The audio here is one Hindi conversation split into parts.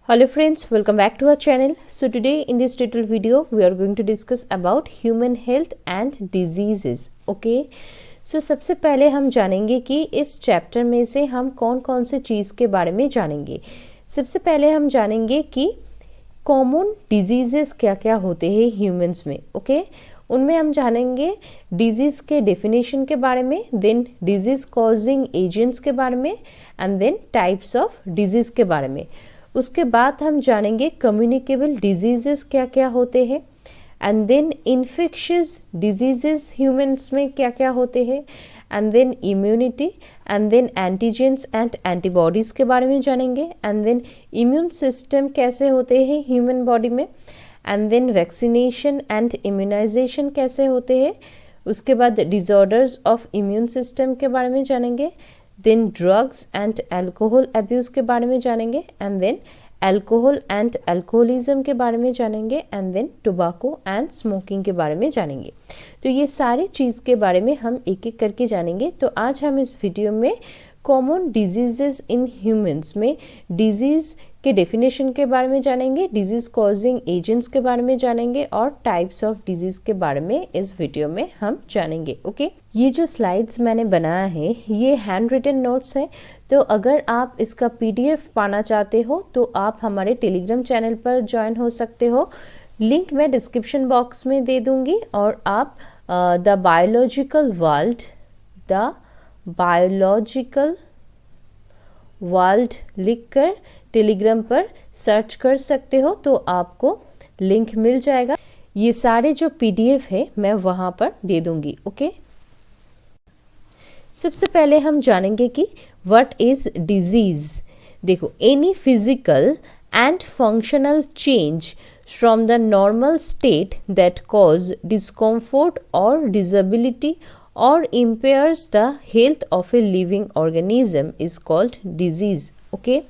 Hello friends, welcome back to our channel. So today in this little video we are going to discuss about human health and diseases. Okay. So सबसे पहले हम जानेंगे कि इस चैप्टर में से हम कौन कौन से चीज़ के बारे में जानेंगे। सबसे पहले हम जानेंगे कि कॉमन डिजीजेस क्या क्या होते हैं ह्यूमंस में। ओके उनमें हम जानेंगे डिजीज़ के डेफिनेशन के बारे में, देन डिजीज़ कॉजिंग एजेंट्स के बारे में and then types of diseases के बारे में। उसके बाद हम जानेंगे कम्युनिकेबल डिजीज़ेस क्या क्या होते हैं and then infectious diseases humans में क्या क्या होते हैं and then immunity and then antigens and antibodies के बारे में जानेंगे एंड देन इम्यून सिस्टम कैसे होते हैं ह्यूमन बॉडी में and then vaccination and immunisation कैसे होते हैं। उसके बाद डिसऑर्डर्स ऑफ इम्यून सिस्टम के बारे में जानेंगे, then drugs and alcohol abuse के बारे में जानेंगे and then alcohol and alcoholism के बारे में जानेंगे and then tobacco and smoking के बारे में जानेंगे। तो ये सारी चीज़ के बारे में हम एक एक करके जानेंगे। तो आज हम इस वीडियो में कॉमन डिजीजेस इन ह्यूमंस में डिजीज़ के डेफिनेशन के बारे में जानेंगे, डिजीज़ कॉजिंग एजेंट्स के बारे में जानेंगे और टाइप्स ऑफ डिजीज़ के बारे में इस वीडियो में हम जानेंगे। ओके ये जो स्लाइड्स मैंने बनाया है ये हैंड रिटन नोट्स है। तो अगर आप इसका पीडीएफ पाना चाहते हो तो आप हमारे टेलीग्राम चैनल पर ज्वाइन हो सकते हो, लिंक मैं डिस्क्रिप्शन बॉक्स में दे दूँगी। और आप द बायोलॉजिकल वर्ल्ड लिखकर टेलीग्राम पर सर्च कर सकते हो तो आपको लिंक मिल जाएगा। ये सारे जो पीडीएफ है मैं वहाँ पर दे दूँगी। ओके सबसे पहले हम जानेंगे कि व्हाट इज़ डिजीज़। देखो, any physical and functional change from the normal state that cause discomfort और disability or impairs the health of a living organism is called disease. Okay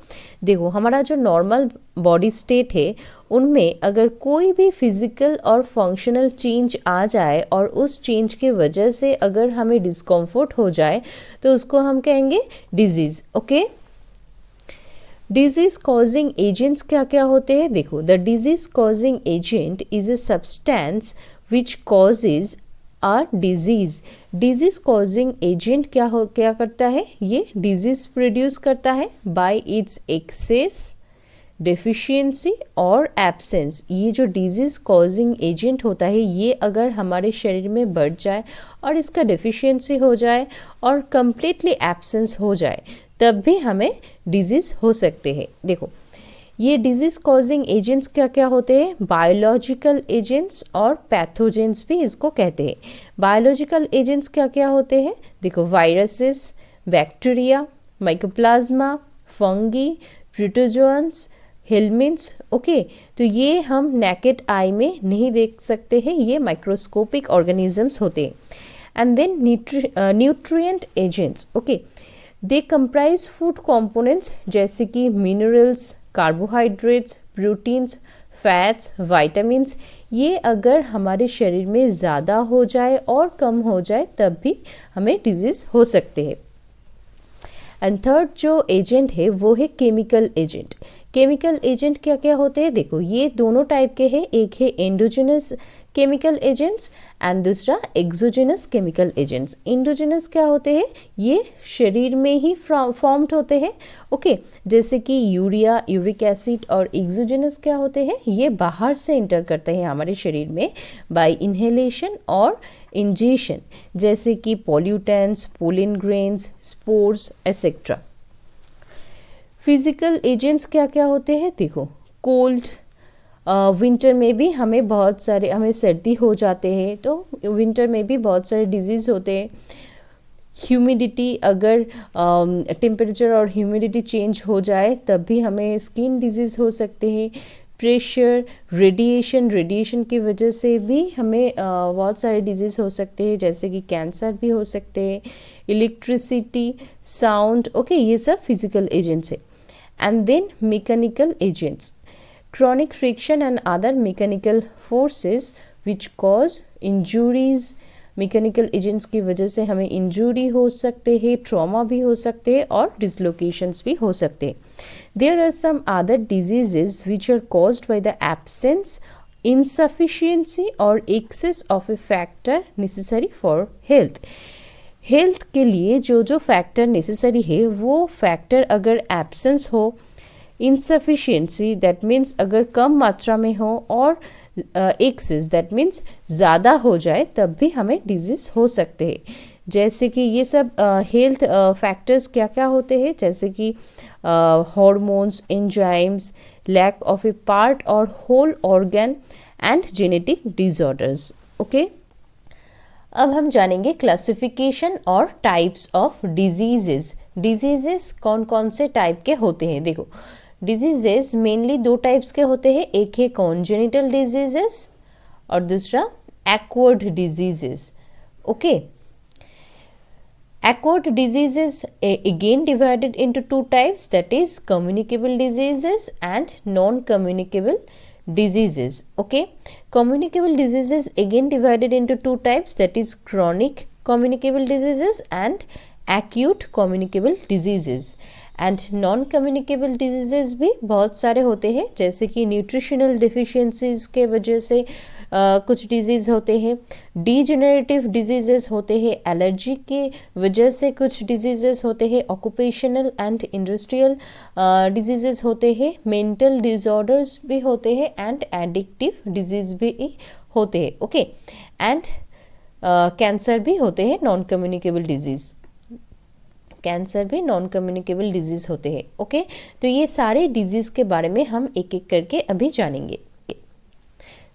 देखो, हमारा जो नॉर्मल बॉडी स्टेट है उनमें अगर कोई भी फिजिकल और फंक्शनल चेंज आ जाए और उस चेंज की वजह से अगर हमें डिस्कम्फर्ट हो जाए तो उसको हम कहेंगे disease. Okay disease causing agents क्या क्या होते हैं। देखो, the disease causing agent is a substance which causes disease. Disease causing agent क्या करता है, ये डिजीज़ प्रोड्यूस करता है बाय इट्स एक्सेस, डेफिशिएंसी और एब्सेंस। ये जो डिजीज़ कॉजिंग एजेंट होता है ये अगर हमारे शरीर में बढ़ जाए और इसका डेफिशिएंसी हो जाए और कम्प्लीटली एब्सेंस हो जाए तब भी हमें डिजीज़ हो सकते हैं। देखो, ये डिजीज़ कॉजिंग एजेंट्स क्या क्या होते हैं, बायोलॉजिकल एजेंट्स और पैथोजेंस भी इसको कहते हैं। बायोलॉजिकल एजेंट्स क्या क्या होते हैं, देखो, viruses, bacteria, mycoplasma, fungi, protozoans, helminths. Okay तो ये हम नेकेड आई में नहीं देख सकते हैं, ये माइक्रोस्कोपिक ऑर्गेनिजम्स होते हैं। And then nutrient agents. Okay they comprise food components जैसे कि minerals, carbohydrates, proteins, fats, vitamins. ये अगर हमारे शरीर में ज़्यादा हो जाए और कम हो जाए तब भी हमें डिजीज़ हो सकते हैं। एंड थर्ड जो एजेंट है वो है केमिकल एजेंट। केमिकल एजेंट क्या क्या होते हैं, देखो ये दोनों टाइप के हैं, एक है एंडोजेनस केमिकल एजेंट्स एंड दूसरा एक्सोजेनस केमिकल एजेंट्स। एंडोजेनस क्या होते हैं, ये शरीर में ही फॉर्म्ड होते हैं। ओके जैसे कि यूरिया, यूरिक एसिड। और एक्सोजेनस क्या होते हैं, ये बाहर से इंटर करते हैं हमारे शरीर में बाय इनहेलेशन और इंजेशन, जैसे कि pollutants, pollen grains, spores etcetera. Physical agents क्या क्या होते हैं, देखो, कोल्ड, विंटर में भी हमें सर्दी हो जाते हैं तो विंटर में भी बहुत सारे डिजीज़ होते हैं। ह्यूमिडिटी, अगर टेम्परेचर और ह्यूमिडिटी चेंज हो जाए तब भी हमें स्किन डिजीज़ हो सकते हैं। प्रेशर, रेडिएशन की वजह से भी हमें बहुत सारे डिजीज़ हो सकते हैं, जैसे कि कैंसर भी हो सकते हैं। Electricity, sound. ओके ये सब फिजिकल एजेंट्स है। And then mechanical agents, chronic friction and other mechanical forces which cause injuries, mechanical agents की वजह से हमें इंजरी हो सकते हैं, ट्रॉमा भी हो सकते हैं और डिसलोकेशंस भी हो सकते हैं. There are some other diseases which are caused by the absence, insufficiency और excess of a factor necessary for health. Health के लिए जो जो फैक्टर नेसेसरी है वो फैक्टर अगर एब्सेंस हो, इनसफिशिएंसी दैट मीन्स अगर कम मात्रा में हो, और एक्सेस दैट मीन्स ज़्यादा हो जाए तब भी हमें डिजीज़ हो सकते हैं. जैसे कि ये सब हेल्थ फैक्टर्स क्या क्या होते हैं, जैसे कि hormones, enzymes, lack of a part और whole organ and genetic disorders. Okay, अब हम जानेंगे क्लासिफिकेशन और टाइप्स ऑफ डिजीजेस. डिजीजेस कौन कौन से टाइप के होते हैं. देखो, डिजीजेस मेनली दो टाइप्स के होते हैं. एक है कॉन्जेनिटल डिजीजेस और दूसरा acquired diseases. Okay, acquired diseases again divided into two types, that is communicable diseases and non-communicable diseases. Okay, communicable diseases again divided into two types, that is chronic communicable diseases and acute communicable diseases. And non communicable disease भी बहुत सारे होते हैं, जैसे कि न्यूट्रिशनल डिफिशियंसीज के वजह से कुछ डिजीज़ होते हैं, डीजेनरेटिव डिजीज़ होते हैं, एलर्जी के वजह से कुछ डिजीज़ होते हैं, ऑक्यूपेशनल एंड इंडस्ट्रियल डिजीज़ होते हैं, मेंटल डिसऑर्डर्स भी होते हैं एंड एडिक्टिव डिजीज़ भी होते हैं. ओके, एंड कैंसर भी होते हैं, नॉन कम्युनिकेबल डिजीज़. कैंसर भी नॉन कम्युनिकेबल डिजीज़ होते हैं. ओके, तो ये सारे डिजीज़ के बारे में हम एक एक करके अभी जानेंगे.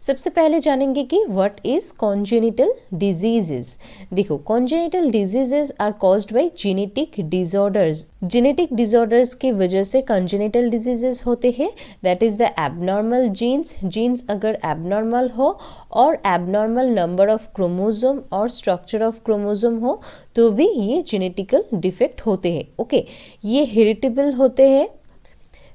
सबसे पहले जानेंगे कि व्हाट इज कॉन्जेनिटल डिजीजेस. देखो, congenital diseases are caused by genetic disorders. Genetic disorders की वजह से कॉन्जेनिटल डिजीजेस होते हैं. That is the abnormal genes. Genes अगर एबनॉर्मल हो और एबनॉर्मल नंबर ऑफ क्रोमोसोम और स्ट्रक्चर ऑफ क्रोमोसोम हो तो भी ये जेनेटिकल डिफेक्ट होते हैं. ओके, ये हेरिटेबल होते हैं.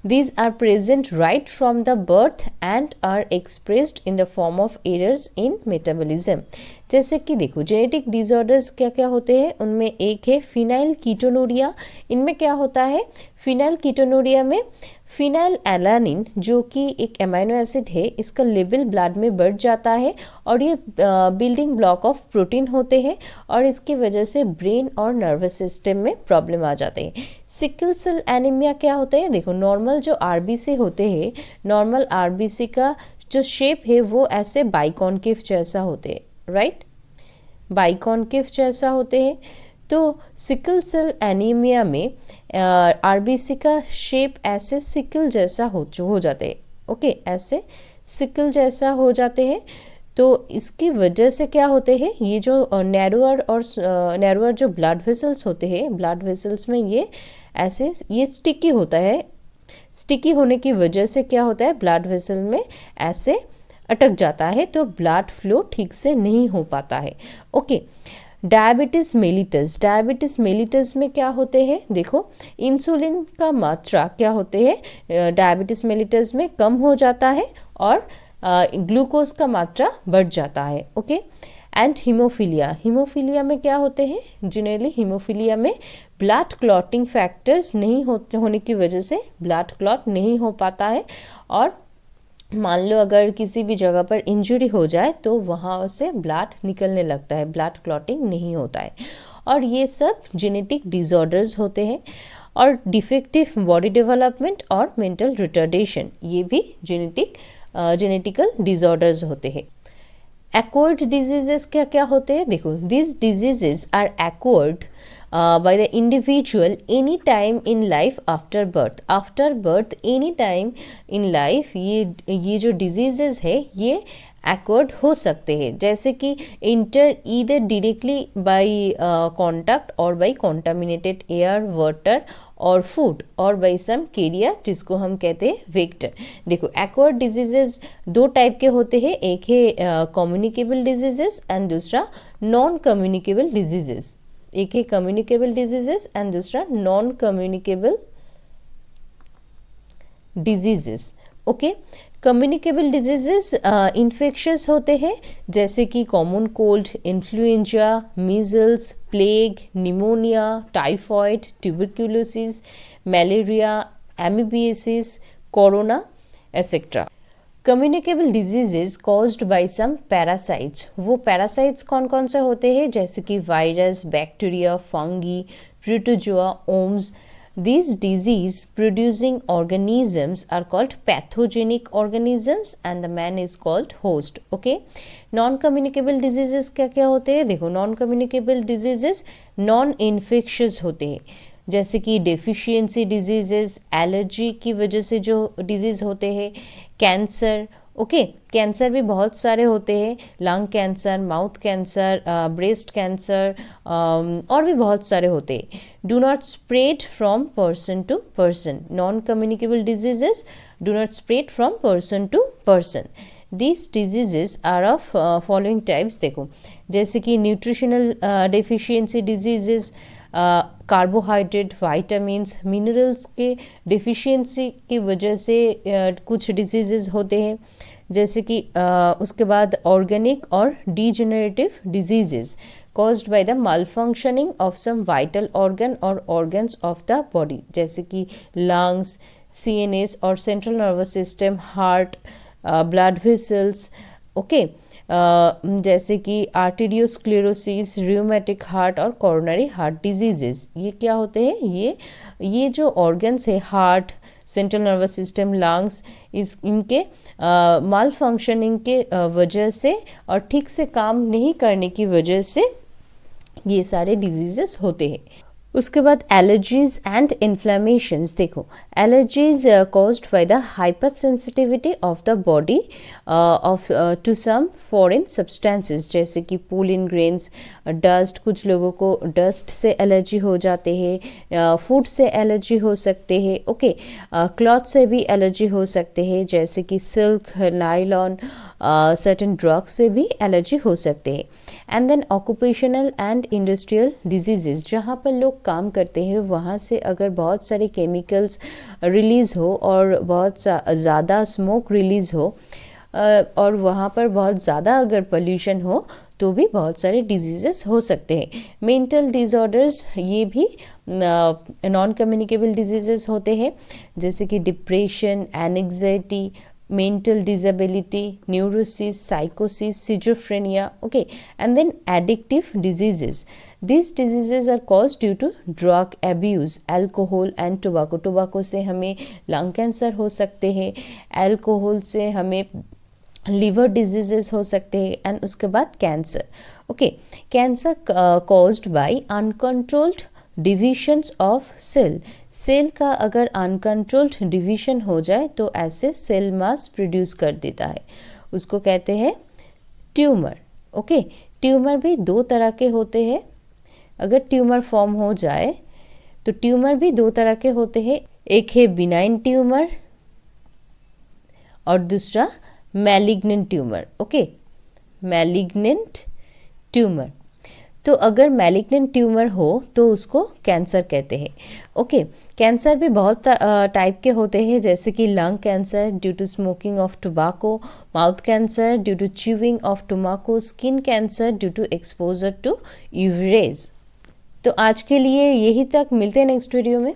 These are present right from the birth and are expressed in the form of errors in metabolism. जैसे कि देखो, जेनेटिक डिसऑर्डर्स क्या क्या होते हैं, उनमें एक है फिनाइल कीटोनूरिया. इनमें क्या होता है, फिनाइल कीटोनूरिया में फिनाइल एलानिन जो कि एक एमाइनो एसिड है, इसका लेवल ब्लड में बढ़ जाता है और ये बिल्डिंग ब्लॉक ऑफ प्रोटीन होते हैं और इसकी वजह से ब्रेन और नर्वस सिस्टम में प्रॉब्लम आ जाते हैं. सिकल सेल एनीमिया क्या होता है, देखो नॉर्मल जो आरबीसी होते हैं, नॉर्मल आरबीसी का जो शेप है वो ऐसे बाइकॉन्केव जैसा होते हैं, राइट, बाइकॉन्केव जैसा होते हैं. तो सिकल सेल एनीमिया में आरबीसी का शेप ऐसे सिकल जैसा हो जाते हैं. ओके, ऐसे सिकल जैसा हो जाते हैं. तो इसकी वजह से क्या होते हैं, ये जो नैरोअर जो ब्लड वेसल्स होते हैं, ब्लड वेसल्स में ये ऐसे ये स्टिकी होता है. स्टिकी होने की वजह से क्या होता है, ब्लड वेसल में ऐसे अटक जाता है, तो ब्लड फ्लो ठीक से नहीं हो पाता है. Okay, diabetes mellitus. Diabetes mellitus में क्या होते हैं, देखो इंसुलिन का मात्रा क्या होते हैं डायबिटीज़ मेलिटस में कम हो जाता है और ग्लूकोज का मात्रा बढ़ जाता है. Okay, and haemophilia. हीमोफीलिया में क्या होते हैं, जनरली हीमोफीलिया में ब्लड क्लॉटिंग फैक्टर्स नहीं होने की वजह से ब्लड क्लॉट नहीं हो पाता है और मान लो अगर किसी भी जगह पर इंजरी हो जाए तो वहाँ से ब्लड निकलने लगता है, ब्लड क्लॉटिंग नहीं होता है. और ये सब जेनेटिक डिसऑर्डर्स होते हैं. और डिफेक्टिव बॉडी डेवलपमेंट और मेंटल रिटार्डेशन, ये भी जेनेटिकल डिसऑर्डर्स होते हैं. एक्वायर्ड डिजीजेस क्या क्या होते हैं, देखो this diseases are acquired by the individual any time in life after birth. After birth any time in life ये जो डिजीजेस है ये एक्वायर्ड हो सकते हैं. जैसे कि enter either directly by contact और बाय कॉन्टामिनेटेड एयर, वाटर और फूड और बाय सम कैरियर जिसको हम कहते हैं वेक्टर. देखो, एक्वायर्ड डिजीजेस दो टाइप के होते हैं, एक है कम्युनिकेबल डिजीजेस एंड दूसरा नॉन कम्युनिकेबल डिजीजेस. एक है कम्युनिकेबल डिजीजेस एंड दूसरा non communicable diseases. Okay. Communicable diseases infectious होते हैं, जैसे कि common cold, influenza, measles, plague, pneumonia, typhoid, tuberculosis, malaria, amoebiasis, corona etcetera. Communicable diseases caused by some parasites, वो पैरासाइट्स कौन कौन से होते हैं, जैसे कि virus, bacteria, fungi, protozoa, worms. These disease producing organisms are called pathogenic organisms and the man is called host. Okay, non communicable diseases क्या क्या होते हैं, देखो non communicable diseases non infectious होते हैं, जैसे कि डेफिशिएंसी डिजीजेस, एलर्जी की वजह से जो डिजीज़ होते हैं, कैंसर। ओके, कैंसर भी बहुत सारे होते हैं, lung cancer, mouth cancer, breast cancer, और भी बहुत सारे होते हैं। Do not spread from person to person, non communicable diseases do not spread from person to person. These diseases are of following types, देखो जैसे कि nutritional deficiency diseases, carbohydrate, vitamins, minerals के डेफिशिएंसी की वजह से कुछ डिजीजेस होते हैं, जैसे कि उसके बाद ऑर्गेनिक और degenerative diseases caused by the malfunctioning of some vital organ or organs of the body, जैसे कि lungs, CNS और central nervous system, heart, blood vessels. Okay, जैसे कि आर्टेरियोस्क्लेरोसिस, रियोमेटिक हार्ट और कोरोनरी हार्ट डिजीजेस। ये क्या होते हैं, ये जो ऑर्गन्स है, heart, central nervous system, lungs, इनके माल फंक्शनिंग के वजह से और ठीक से काम नहीं करने की वजह से ये सारे डिजीजेस होते हैं। उसके बाद एलर्जीज एंड इन्फ्लेमेशंस, देखो allergies caused by the hypersensitivity of the body of to some foreign substances, जैसे कि पोलिन ग्रेन्स, डस्ट, कुछ लोगों को डस्ट से एलर्जी हो जाते हैं, फूड से एलर्जी हो सकते हैं। ओके, क्लॉथ से भी एलर्जी हो सकते हैं, जैसे कि सिल्क, नायलॉन, सर्टेन ड्रग्स से भी एलर्जी हो सकते हैं। And then occupational and industrial diseases, जहाँ पर लोग काम करते हैं वहाँ से अगर बहुत सारे केमिकल्स रिलीज़ हो और बहुत ज़्यादा स्मोक रिलीज़ हो और वहाँ पर बहुत ज़्यादा अगर पोल्यूशन हो तो भी बहुत सारे डिजीजेस हो सकते हैं। मेंटल डिसऑर्डर्स, ये भी नॉन कम्युनिकेबल डिजीजेस होते हैं, जैसे कि depression, anxiety, mental disability, neurosis, psychosis, schizophrenia. Okay, and then addictive diseases. These diseases are caused due to drug abuse, alcohol and tobacco. Tobacco से हमें lung cancer हो सकते हैं, alcohol से हमें liver diseases हो सकते हैं, and उसके बाद cancer. Okay, cancer caused by uncontrolled divisions of cell. Cell का अगर अनकंट्रोल्ड डिवीजन हो जाए तो ऐसे सेल मास प्रोड्यूस कर देता है, उसको कहते हैं ट्यूमर। ओके, ट्यूमर भी दो तरह के होते हैं, अगर ट्यूमर फॉर्म हो जाए तो ट्यूमर भी दो तरह के होते हैं, एक है बिनाइन ट्यूमर और दूसरा malignant tumour. Okay, malignant tumour, तो अगर मैलिग्नेंट ट्यूमर हो तो उसको कैंसर कहते हैं। ओके, कैंसर भी बहुत टाइप के होते हैं, जैसे कि lung cancer due to smoking of tobacco, mouth cancer due to chewing of tobacco, skin cancer due to exposure to UV rays. तो आज के लिए यही तक, मिलते हैं नेक्स्ट वीडियो में।